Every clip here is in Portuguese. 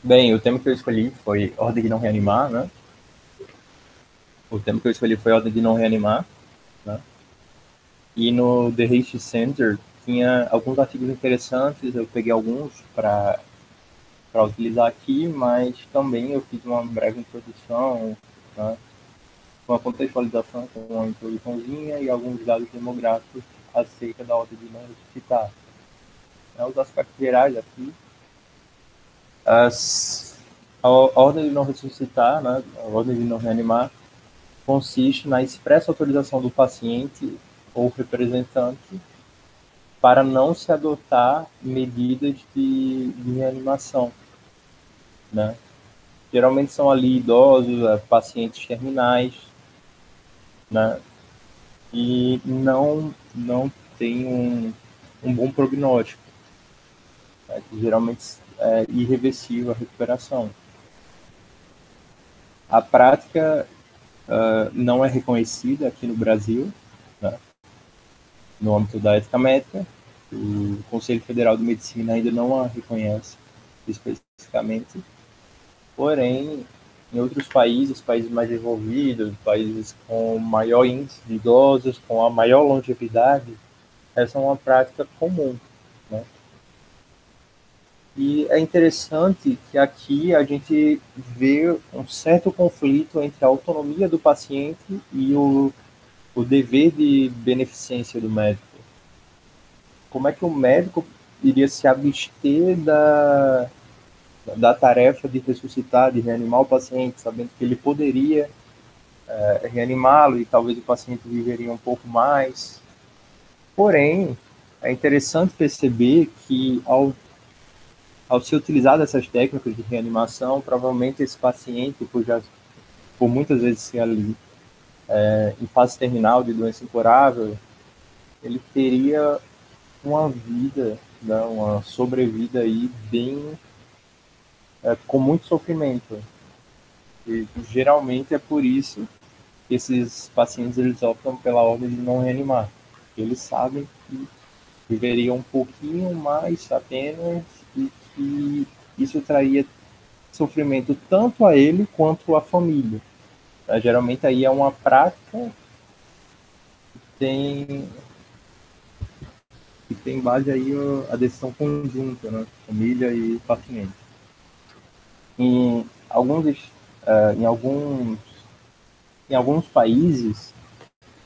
Bem, o tema que eu escolhi foi Ordem de Não Reanimar, né? O tema que eu escolhi foi Ordem de Não Reanimar, né? E no The History Center tinha alguns artigos interessantes, eu peguei alguns para utilizar aqui, mas também eu fiz uma breve introdução, né? Uma contextualização com uma introduçãozinha e alguns dados demográficos acerca da Ordem de Não Ressuscitar. Os aspectos gerais aqui, as, a Ordem de Não Ressuscitar, né? A Ordem de Não Reanimar, consiste na expressa autorização do paciente ou representante para não se adotar medidas de reanimação, né? Geralmente são ali idosos, pacientes terminais, né? E não tem um bom prognóstico, né? Que geralmente é irreversível a recuperação. A prática não é reconhecida aqui no Brasil, né? No âmbito da ética médica. O Conselho Federal de Medicina ainda não a reconhece especificamente, porém, em outros países, países mais desenvolvidos, países com maior índice de idosos, com a maior longevidade, essa é uma prática comum, né? E é interessante que aqui a gente vê um certo conflito entre a autonomia do paciente e o dever de beneficência do médico. Como é que o médico iria se abster da tarefa de ressuscitar, de reanimar o paciente, sabendo que ele poderia reanimá-lo e talvez o paciente viveria um pouco mais. Porém, é interessante perceber que ao se utilizar dessas técnicas de reanimação, provavelmente esse paciente, por muitas vezes ser ali em fase terminal de doença incurável, ele teria uma vida, né, uma sobrevida aí bem com muito sofrimento. E geralmente é por isso que esses pacientes eles optam pela ordem de não reanimar. Eles sabem que viveriam um pouquinho mais apenas e que isso traria sofrimento tanto a ele quanto à família. Geralmente aí é uma prática tem, que tem base aí a decisão conjunta, né? Família e paciente. Em alguns, em alguns, em alguns países,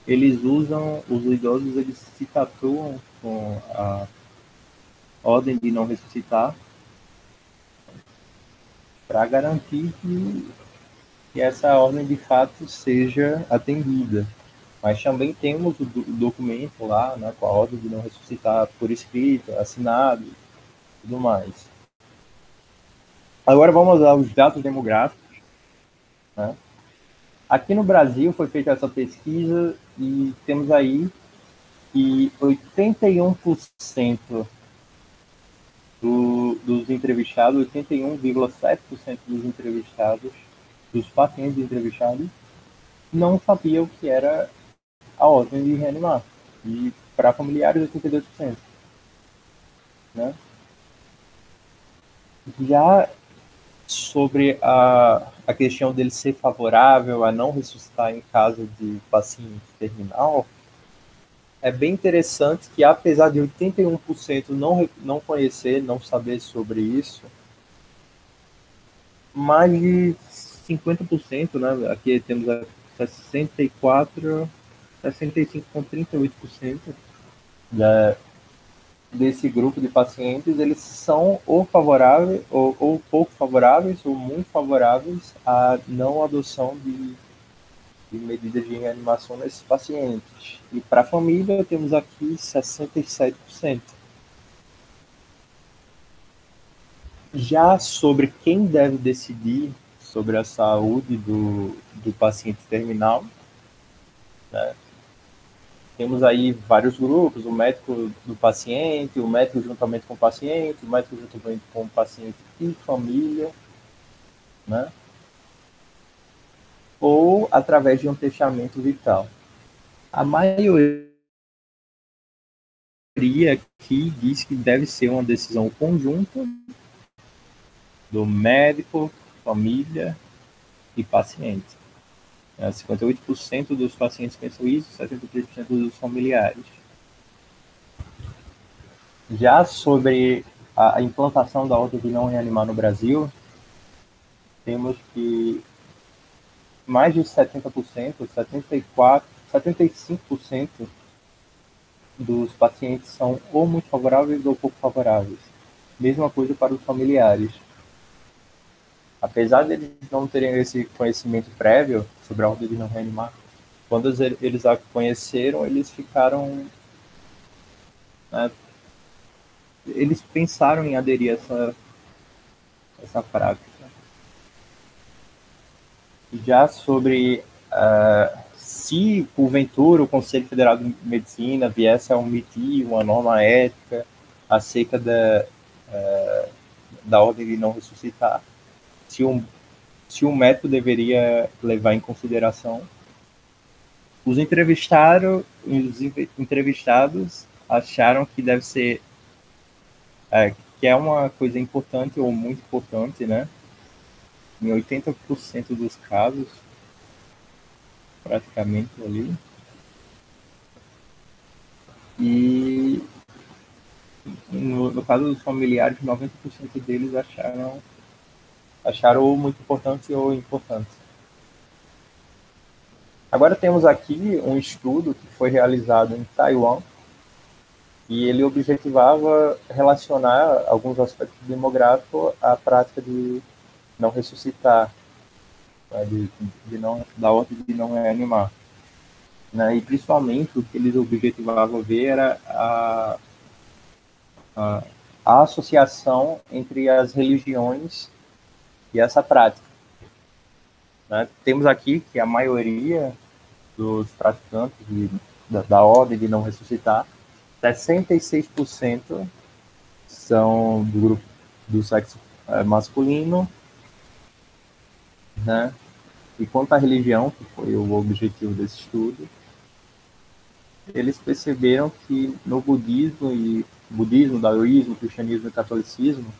eles usam, os idosos eles se tatuam com a ordem de não ressuscitar para garantir que essa ordem de fato seja atendida. Mas também temos o documento lá, né, com a ordem de não ressuscitar por escrito, assinado e tudo mais. Agora vamos aos dados demográficos, né? Aqui no Brasil foi feita essa pesquisa e temos aí que 81% dos entrevistados, 81,7% dos entrevistados, dos pacientes entrevistados, não sabiam o que era a ordem de reanimar. E para familiares, 82%. Né? Já sobre a questão dele ser favorável a não ressuscitar em caso de paciente terminal, é bem interessante que, apesar de 81% não conhecer, não saber sobre isso, mais de 50%, né? Aqui temos a 64, 65,38% da, desse grupo de pacientes, eles são ou favoráveis, ou pouco favoráveis, ou muito favoráveis à não adoção de medidas de reanimação nesses pacientes. E para a família, temos aqui 67%. Já sobre quem deve decidir sobre a saúde do paciente terminal, né? Temos aí vários grupos, o médico do paciente, o médico juntamente com o paciente, o médico juntamente com o paciente e família, né? Ou através de um testamento vital. A maioria aqui diz que deve ser uma decisão conjunta, do médico, família e paciente. 58% dos pacientes pensam isso, 73% dos familiares. Já sobre a implantação da ordem de não reanimar no Brasil, temos que mais de 70%, 74%, 75% dos pacientes são ou muito favoráveis ou pouco favoráveis. Mesma coisa para os familiares. Apesar de eles não terem esse conhecimento prévio sobre a ordem de não reanimar, quando eles a conheceram, eles ficaram... Né, eles pensaram em aderir a essa prática. Já sobre se, porventura, o Conselho Federal de Medicina viesse a omitir uma norma ética acerca da ordem de não ressuscitar, se um médico deveria levar em consideração. Os entrevistados acharam que deve ser, que é uma coisa importante ou muito importante, né? Em 80% dos casos, praticamente ali. E no caso dos familiares, 90% deles acharam ou muito importante ou importante. Agora temos aqui um estudo que foi realizado em Taiwan e ele objetivava relacionar alguns aspectos demográficos à prática de não ressuscitar, né, da ordem de não reanimar. Né, e principalmente o que eles objetivavam ver era a associação entre as religiões e essa prática. Né? Temos aqui que a maioria dos praticantes da ordem de não ressuscitar, 66% são do grupo do sexo masculino, né? E quanto à religião, que foi o objetivo desse estudo, eles perceberam que no budismo, daoísmo, cristianismo e catolicismo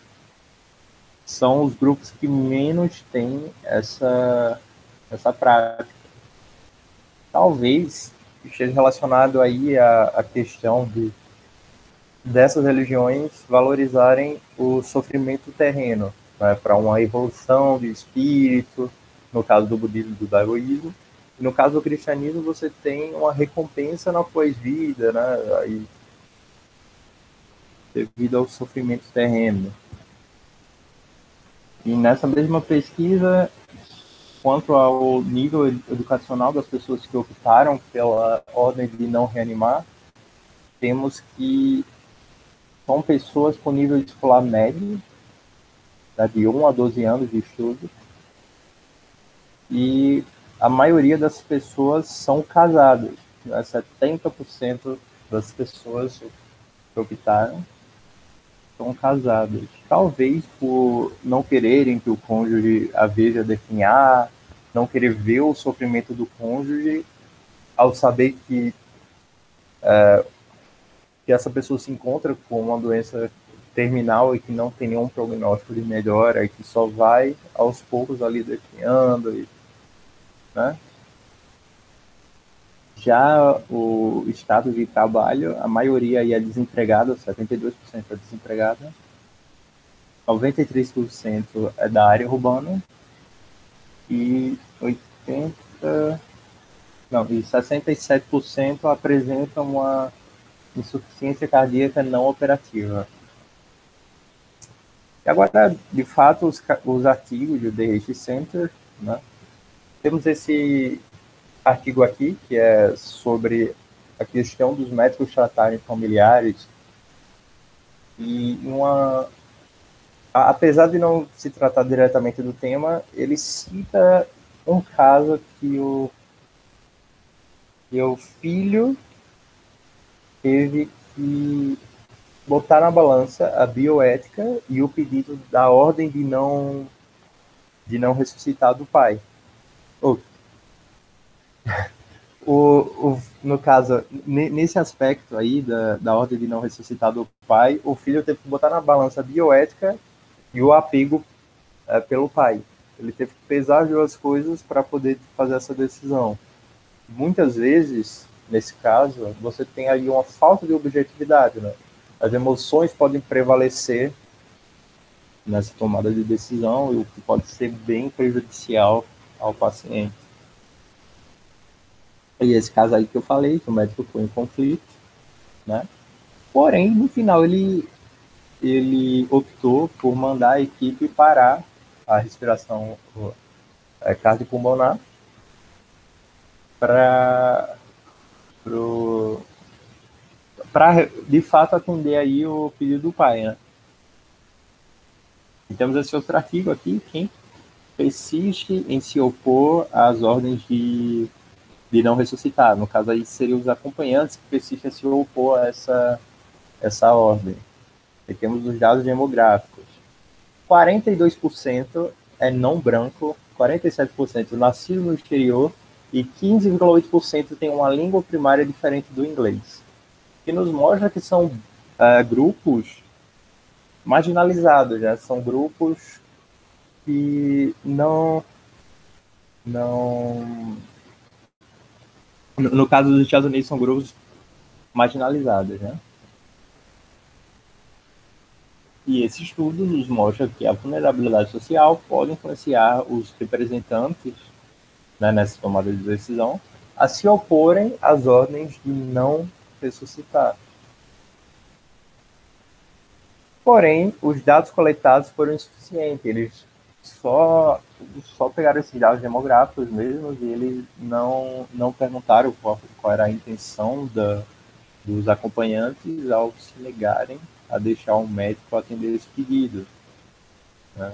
são os grupos que menos têm essa prática. Talvez esteja relacionado aí à questão dessas religiões valorizarem o sofrimento terreno, né, para uma evolução de espírito, no caso do budismo e do daoísmo. No caso do cristianismo, você tem uma recompensa na pós-vida, né, aí, devido ao sofrimento terreno. E nessa mesma pesquisa, quanto ao nível educacional das pessoas que optaram pela ordem de não reanimar, temos que são pessoas com nível escolar médio, tá, de 1 a 12 anos de estudo, e a maioria das pessoas são casadas, né? 70% das pessoas que optaram são casadas. Talvez por não quererem que o cônjuge a veja definhar, não querer ver o sofrimento do cônjuge, ao saber que essa pessoa se encontra com uma doença terminal e que não tem nenhum prognóstico de melhora e que só vai aos poucos ali definhando, né? Já o estado de trabalho, a maioria aí é desempregada, 72% é desempregada, 93% é da área urbana e 67% apresentam uma insuficiência cardíaca não operativa. E agora, de fato, os artigos do The Rich Center, né? Temos esse artigo aqui, que é sobre a questão dos médicos tratarem familiares e apesar de não se tratar diretamente do tema, ele cita um caso que o filho teve que botar na balança a bioética e o pedido da ordem de não ressuscitar do pai. No caso, nesse aspecto aí da ordem de não ressuscitar do pai, o filho teve que botar na balança a bioética e o apego pelo pai. Ele teve que pesar as duas coisas para poder fazer essa decisão. Muitas vezes, nesse caso, você tem ali uma falta de objetividade, né? As emoções podem prevalecer nessa tomada de decisão, e o que pode ser bem prejudicial ao paciente. E esse caso aí que eu falei, que o médico foi em conflito, né? Porém, no final, ele optou por mandar a equipe parar a respiração cardiopulmonar para de fato atender aí o pedido do pai, né? E temos esse outro artigo aqui, quem persiste em se opor às ordens de não ressuscitar. No caso aí seriam os acompanhantes que persistem em se opor a essa ordem. E temos os dados demográficos. 42% é não branco, 47% nascido no exterior e 15,8% tem uma língua primária diferente do inglês. Que nos mostra que são grupos marginalizados, né? São grupos que não no caso dos Estados Unidos são grupos marginalizados, né? E esse estudo nos mostra que a vulnerabilidade social pode influenciar os representantes, né, nessa tomada de decisão a se oporem às ordens de não ressuscitar. Porém, os dados coletados foram insuficientes. Eles só pegaram esses dados demográficos mesmo e eles não perguntaram qual era a intenção dos acompanhantes ao se negarem a deixar o médico atender esse pedido, né?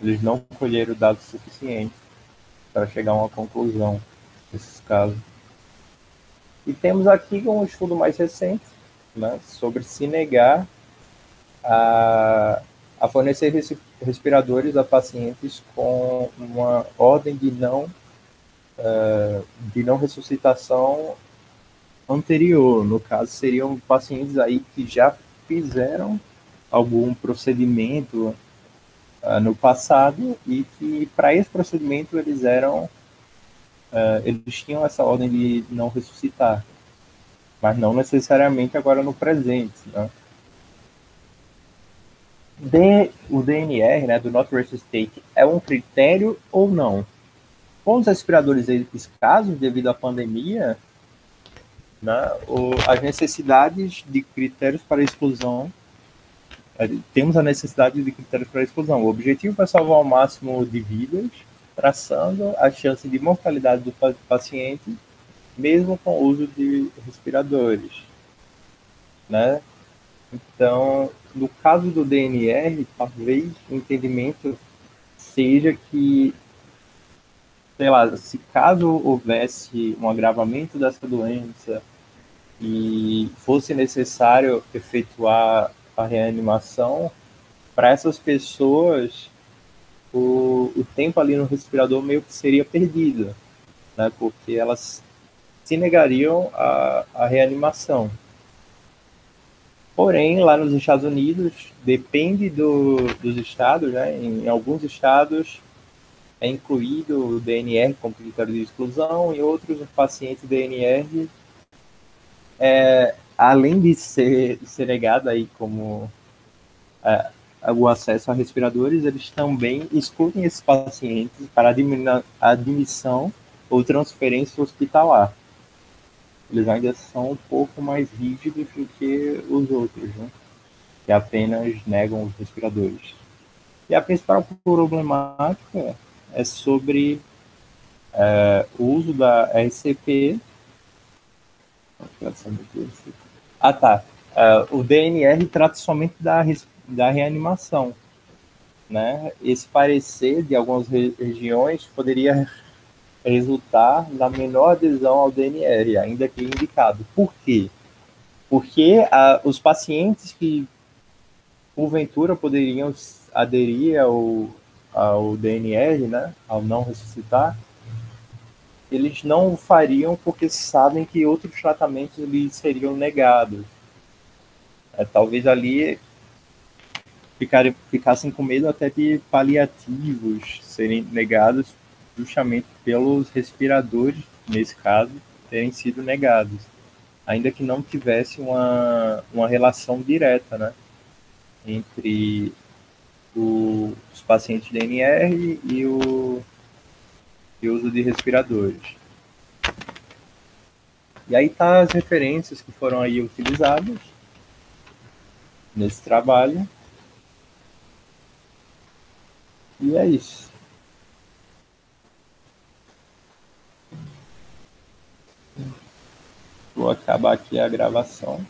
Eles não colheram dados suficientes para chegar a uma conclusão nesses casos. E temos aqui um estudo mais recente, né, sobre se negar a fornecer respiradores a pacientes com uma ordem de não ressuscitação anterior. No caso, seriam pacientes aí que já fizeram algum procedimento no passado e que para esse procedimento eles tinham essa ordem de não ressuscitar, mas não necessariamente agora no presente, né? O DNR, né, do Not Resuscitate, é um critério ou não? Com os respiradores escassos devido à pandemia, né, as necessidades de critérios para exclusão, temos a necessidade de critérios para exclusão. O objetivo é salvar o máximo de vidas, traçando a chance de mortalidade do paciente, mesmo com o uso de respiradores, né? Então, no caso do DNR, talvez o entendimento seja que, sei lá, se caso houvesse um agravamento dessa doença e fosse necessário efetuar a reanimação, para essas pessoas o tempo ali no respirador meio que seria perdido, né? Porque elas se negariam à reanimação. Porém, lá nos Estados Unidos, depende dos estados, né? Em alguns estados é incluído o DNR como critério de exclusão, em outros, o paciente DNR, além de ser negado aí como o acesso a respiradores, eles também excluem esses pacientes para admissão ou transferência hospitalar. Eles ainda são um pouco mais rígidos do que os outros, né? Que apenas negam os respiradores. E a principal problemática é sobre o uso da RCP. O DNR trata somente da reanimação, né? Esse parecer de algumas regiões poderia resultar na menor adesão ao DNR, ainda que indicado. Por quê? Porque os pacientes que, porventura, poderiam aderir ao DNR, né, ao não ressuscitar, eles não o fariam porque sabem que outros tratamentos lhes seriam negados. Talvez ali ficassem com medo até de paliativos serem negados justamente pelos respiradores, nesse caso, terem sido negados, ainda que não tivesse uma relação direta, né, entre os pacientes de NR e o uso de respiradores. E aí tá as referências que foram aí utilizadas nesse trabalho. E é isso. Vou acabar aqui a gravação.